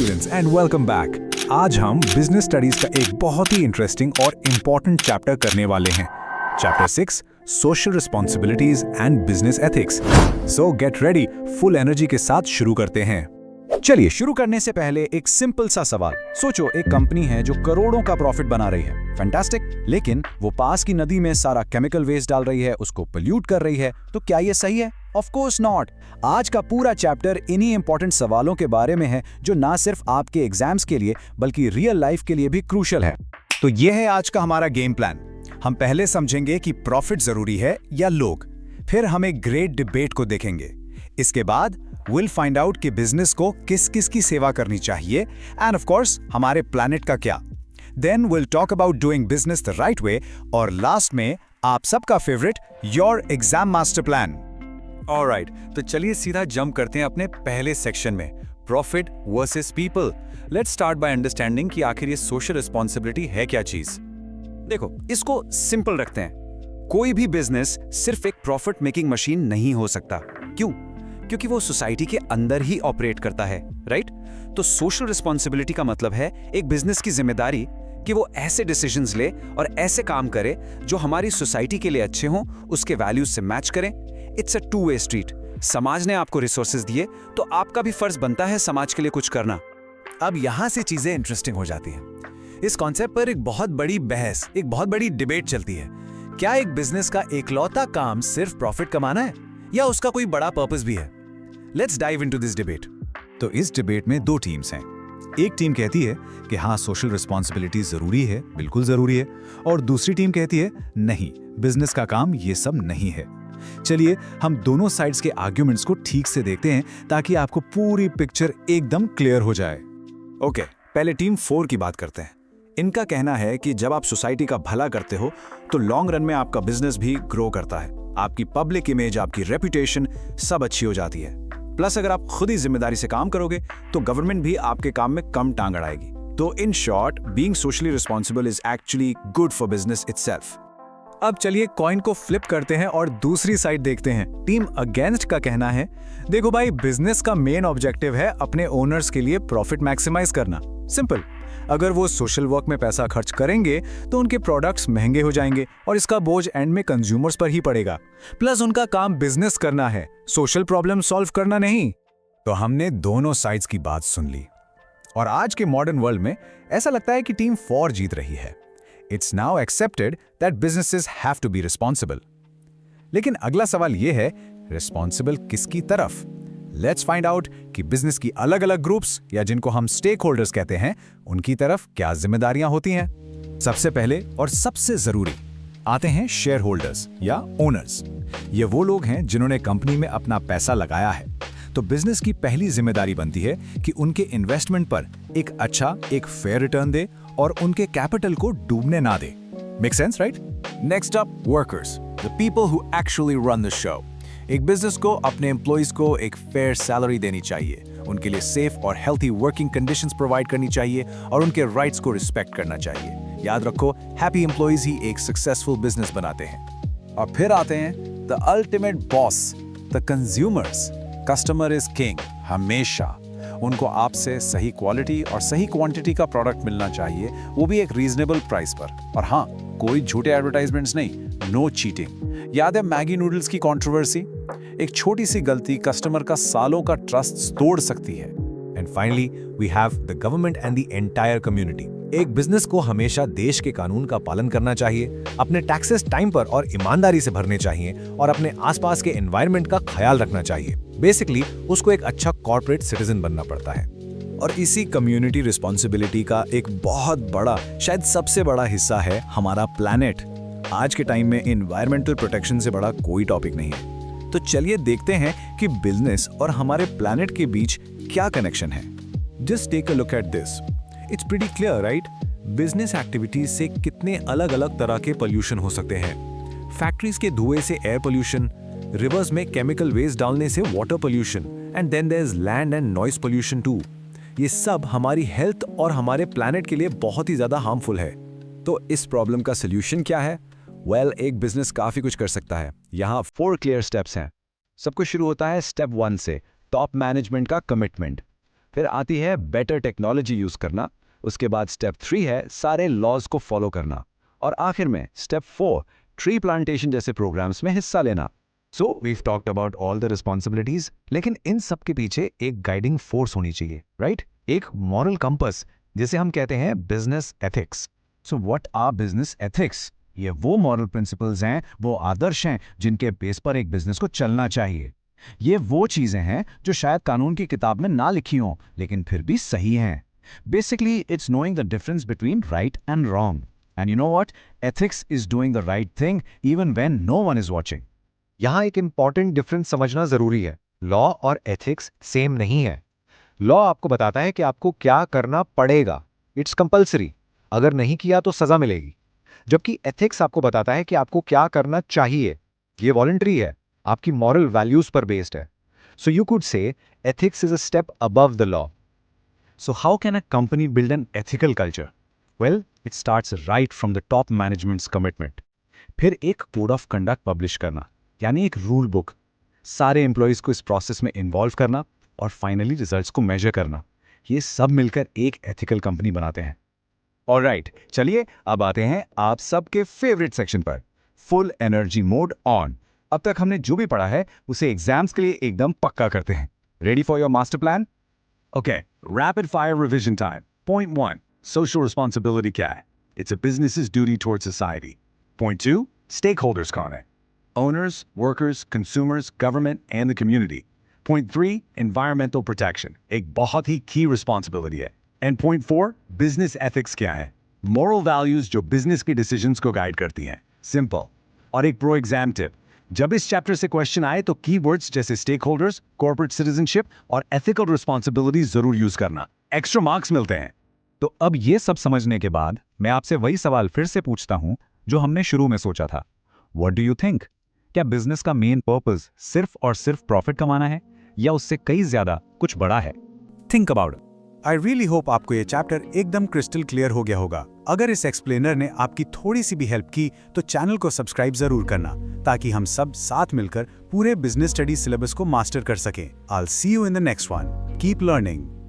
Students and welcome back. आज हम business studies का एक बहुत ही इंटरेस्टिंग और इम्पोर्टेंट चैप्टर करने वाले हैं। Chapter 6 social responsibilities and business ethics. So get ready, full energy के साथ शुरू करते हैं। चलिए शुरू करने से पहले एक सिंपल सा सवाल सोचो। एक कंपनी है जो करोड़ों का प्रॉफिट बना रही है, फैंटास्टिक, लेकिन वो पास की नदी में सारा केमिकल वेस्ट डाल रही है, उसको पोल्यूट कर रही है, तो क्या ये सही है? Of course not. आज का पूरा चैप्टर इन्हीं इंपॉर्टेंट सवालों के बारे में है जो ना सिर्फ आपके एग्जाम्स के लिए बल्कि रियल लाइफ के लिए भी क्रूशियल है। तो ये है आज का हमारा गेम प्लान। हम पहले समझेंगे कि प्रॉफिट जरूरी है या लोग, फिर हम एक ग्रेट डिबेट को देखेंगे। इसके बाद विल फाइंड आउट कि बिजनेस को किस किस की सेवा करनी चाहिए एंड ऑफ कोर्स हमारे प्लैनेट का क्या। Then will talk about doing business the right way और लास्ट में आप सबका favourite your exam master plan. Alright, तो चलिए सीधा जंप करते हैं अपने पहले सेक्शन में, profit versus people. Let's start by understanding कि आखिर ये सोशल रिस्पॉन्सिबिलिटी है क्या चीज। देखो, इसको सिंपल रखते हैं। कोई भी बिजनेस सिर्फ एक प्रॉफिट मेकिंग मशीन नहीं हो सकता। क्यों? क्योंकि वो सोसाइटी के अंदर ही ऑपरेट करता है, राइट? तो सोशल रिस्पॉन्सिबिलिटी का मतलब है एक बिजनेस की जिम्मेदारी कि वो ऐसे डिसीजंस ले और ऐसे काम करे जो हमारी सोसाइटी के लिए अच्छे हों, उसके वैल्यूज से मैच करें। It's a two way street. समाज ने आपको रिसोर्सेज दिए तो आपका भी फर्ज बनता है समाज के लिए कुछ करना। अब यहां से चीजें इंटरेस्टिंग हो जाती हैं। इस कॉन्सेप्ट पर एक बहुत बड़ी बहस, एक बहुत बड़ी डिबेट चलती है। क्या एक बिजनेस का एकलौता काम सिर्फ प्रॉफिट कमाना है या उसका कोई बड़ा पर्पस भी है? Let's dive into this debate. तो इस डिबेट में दो टीम्स हैं। एक टीम कहती है कि हाँ, सोशल रिस्पॉन्सिबिलिटी जरूरी है, बिल्कुल जरूरी है, और दूसरी टीम कहती है नहीं, बिजनेस का काम ये सब नहीं है। चलिए हम दोनों साइड्स के आर्ग्यूमेंट्स को ठीक से देखते हैं ताकि आपको पूरी पिक्चर एकदम क्लियर हो जाए। ओके, पहले टीम 4 की बात करते हैं। इनका कहना है कि जब आप सोसाइटी का भला करते हो तो लॉन्ग रन में आपका बिजनेस भी ग्रो करता है, आपकी पब्लिक इमेज, आपकी रेपुटेशन सब अच्छी हो जाती है। प्लस अगर आप खुद ही जिम्मेदारी से काम करोगे तो गवर्नमेंट भी आपके काम में कम टांग अड़ाएगी। तो in short, being socially responsible is actually good for business itself. अब चलिए कॉइन को फ्लिप करते हैं और दूसरी साइड देखते हैं। टीम अगेंस्ट का कहना है, देखो भाई, बिजनेस का मेन ऑब्जेक्टिव है अपने ओनर्स के लिए प्रॉफिट मैक्सिमाइज करना। सिंपल। अगर वो सोशल वर्क में पैसा खर्च करेंगे तो उनके प्रोडक्ट्स महंगे हो जाएंगे और इसका बोझ एंड में कंज्यूमर्स पर ही पड़ेगा। प्लस उनका काम बिजनेस करना है, सोशल प्रॉब्लम सॉल्व करना नहीं। तो हमने दोनों साइड्स की बात सुन ली और आज के मॉडर्न वर्ल्ड में ऐसा लगता है कि टीम 4 जीत रही है। It's now accepted that businesses have to be responsible. लेकिन अगला सवाल यह है, रिस्पॉन्सिबल किसकी तरफ? Let's find out कि बिजनेस की अलग अलग ग्रुप्स या जिनको हम स्टेक होल्डर्स कहते हैं, उनकी तरफ क्या जिम्मेदारियां होती हैं। सबसे पहले और सबसे जरूरी आते हैं शेयर होल्डर्स या ओनर्स। ये वो लोग हैं जिन्होंने कंपनी में अपना पैसा लगाया है। तो बिजनेस की पहली जिम्मेदारी बनती है कि उनके इन्वेस्टमेंट पर एक अच्छा, एक फेयर रिटर्न दे और उनके कैपिटल को डूबने ना दे। Make sense, right? Next up, workers, the people who actually run the show. एक बिजनेस को अपने एम्प्लॉइज को एक फेयर सैलरी देनी चाहिए, उनके लिए सेफ और हेल्थी वर्किंग कंडीशंस प्रोवाइड करनी चाहिए और उनके राइट्स को रिस्पेक्ट करना चाहिए। याद रखो, हैप्पी एम्प्लॉइज ही एक सक्सेसफुल बिजनेस बनाते हैं। और फिर आते हैं the ultimate boss, the consumers. Customer is king. हमेशा उनको आपसे सही क्वालिटी और सही क्वांटिटी का प्रोडक्ट मिलना चाहिए, वो भी एक रीजनेबल प्राइस पर। और हाँ, कोई झूठे एडवर्टाइजमेंट्स नहीं, नो चीटिंग। याद है मैगी नूडल्स की कंट्रोवर्सी? एक छोटी सी गलती कस्टमर का सालों का ट्रस्ट तोड़ सकती है। And finally we have the government and the entire community. एक बिजनेस को हमेशा देश के कानून का पालन करना चाहिए, अपने टैक्सेस टाइम पर और ईमानदारी से भरने चाहिए और अपने आसपास के एनवायरनमेंट का ख्याल रखना चाहिए। बेसिकली उसको एक अच्छा कॉर्पोरेट सिटीजन बनना पड़ता है। और इसी कम्युनिटी रिस्पॉन्सिबिलिटी का एक बहुत बड़ा, शायद सबसे बड़ा हिस्सा है हमारा प्लैनेट। आज के टाइम में एनवायरमेंटल प्रोटेक्शन से बड़ा कोई टॉपिक नहीं है। तो चलिए देखते हैं कि बिजनेस और हमारे प्लैनेट के बीच क्या कनेक्शन है। Just take a look at this. It's pretty clear, right? Business activities से कितने अलग अलग तरह के पोल्यूशन हो सकते हैं। फैक्ट्रीज के धुएं से एयर पोल्यूशन, रिवर्स में केमिकल वेस्ट डालने से water pollution, and then there is land and noise pollution too. ये सब हमारी हेल्थ और हमारे प्लैनेट के लिए बहुत ही ज्यादा हार्मफुल है। तो इस प्रॉब्लम का सोल्यूशन क्या है? वेल, एक बिजनेस काफी कुछ कर सकता है। यहाँ 4 क्लियर स्टेप्स हैं। सब कुछ शुरू होता है स्टेप 1 से, टॉप मैनेजमेंट का कमिटमेंट। फिर आती है बेटर टेक्नोलॉजी यूज करना, उसके बाद स्टेप 3 है सारे लॉज को फॉलो करना, और आखिर में स्टेप 4 ट्री प्लांटेशन जैसे प्रोग्राम्स में हिस्सा लेना। So we've talked about all the responsibilities, लेकिन इन सब के पीछे एक गाइडिंग फोर्स होनी चाहिए, राइट? एक मॉरल कंपस, जिसे हम कहते हैं business ethics. So what are business ethics? ये वो मॉरल प्रिंसिपल्स हैं, वो आदर्श हैं जिनके बेस पर एक बिजनेस को चलना चाहिए। ये वो चीजें हैं जो शायद कानून की किताब में ना लिखी हों, लेकिन फिर भी सही हैं। Basically it's knowing the difference between right and wrong, and you know what, ethics is doing the right thing even when no one is watching. यहाँ एक इंपॉर्टेंट डिफरेंस समझना जरूरी है। लॉ और एथिक्स सेम नहीं है। लॉ आपको बताता है कि आपको क्या करना पड़ेगा, इट्स कंपल्सरी, अगर नहीं किया तो सजा मिलेगी। जबकि एथिक्स आपको बताता है कि आपको क्या करना चाहिए, ये वॉलंटरी है, आपकी मॉरल वैल्यूज पर बेस्ड है। So you could say ethics is a step above the law. So how can a company build an ethical culture? Well, it starts right from the top management's commitment. फिर एक code of conduct publish करना, यानी एक rule book, सारे employees को इस process में involve करना और फाइनली रिजल्ट्स को मेजर करना। ये सब मिलकर एक एथिकल कंपनी बनाते हैं। ऑलराइट, चलिए अब आते हैं आप सबके फेवरेट सेक्शन पर, फुल एनर्जी मोड ऑन। अब तक हमने जो भी पढ़ा है उसे एग्जाम्स के लिए एकदम पक्का करते हैं। Ready for your master plan? Okay, rapid fire revision time. Point 1, social responsibility क्या है? It's a business's duty towards society. Point 2, stakeholders कौन है? Owners, workers, consumers, government, and the community. Point 3, environmental protection. एक बहुत ही key responsibility है. And point 4, business ethics क्या है? Moral values जो business के decisions को guide करती हैं. Simple. और एक pro exam tip. जब इस चैप्टर से क्वेश्चन आए तो कीवर्ड्स जैसे स्टेक होल्डर्स, कॉर्पोरेट सिटीजनशिप और एथिकल रिस्पॉन्सिबिलिटी जरूर यूज करना, एक्स्ट्रा मार्क्स मिलते हैं। तो अब ये सब समझने के बाद मैं आपसे वही सवाल फिर से पूछता हूं जो हमने शुरू में सोचा था। What do you think? क्या बिजनेस का मेन पर्पस सिर्फ और सिर्फ प्रॉफिट कमाना है या उससे कई ज्यादा कुछ बड़ा है? Think about it. I really hope आपको ये चैप्टर एकदम क्रिस्टल क्लियर हो गया होगा। अगर इस एक्सप्लेनर ने आपकी थोड़ी सी भी हेल्प की तो चैनल को सब्सक्राइब जरूर करना, ताकि हम सब साथ मिलकर पूरे बिजनेस स्टडी सिलेबस को मास्टर कर सकें। I will see you in the next one. Keep learning.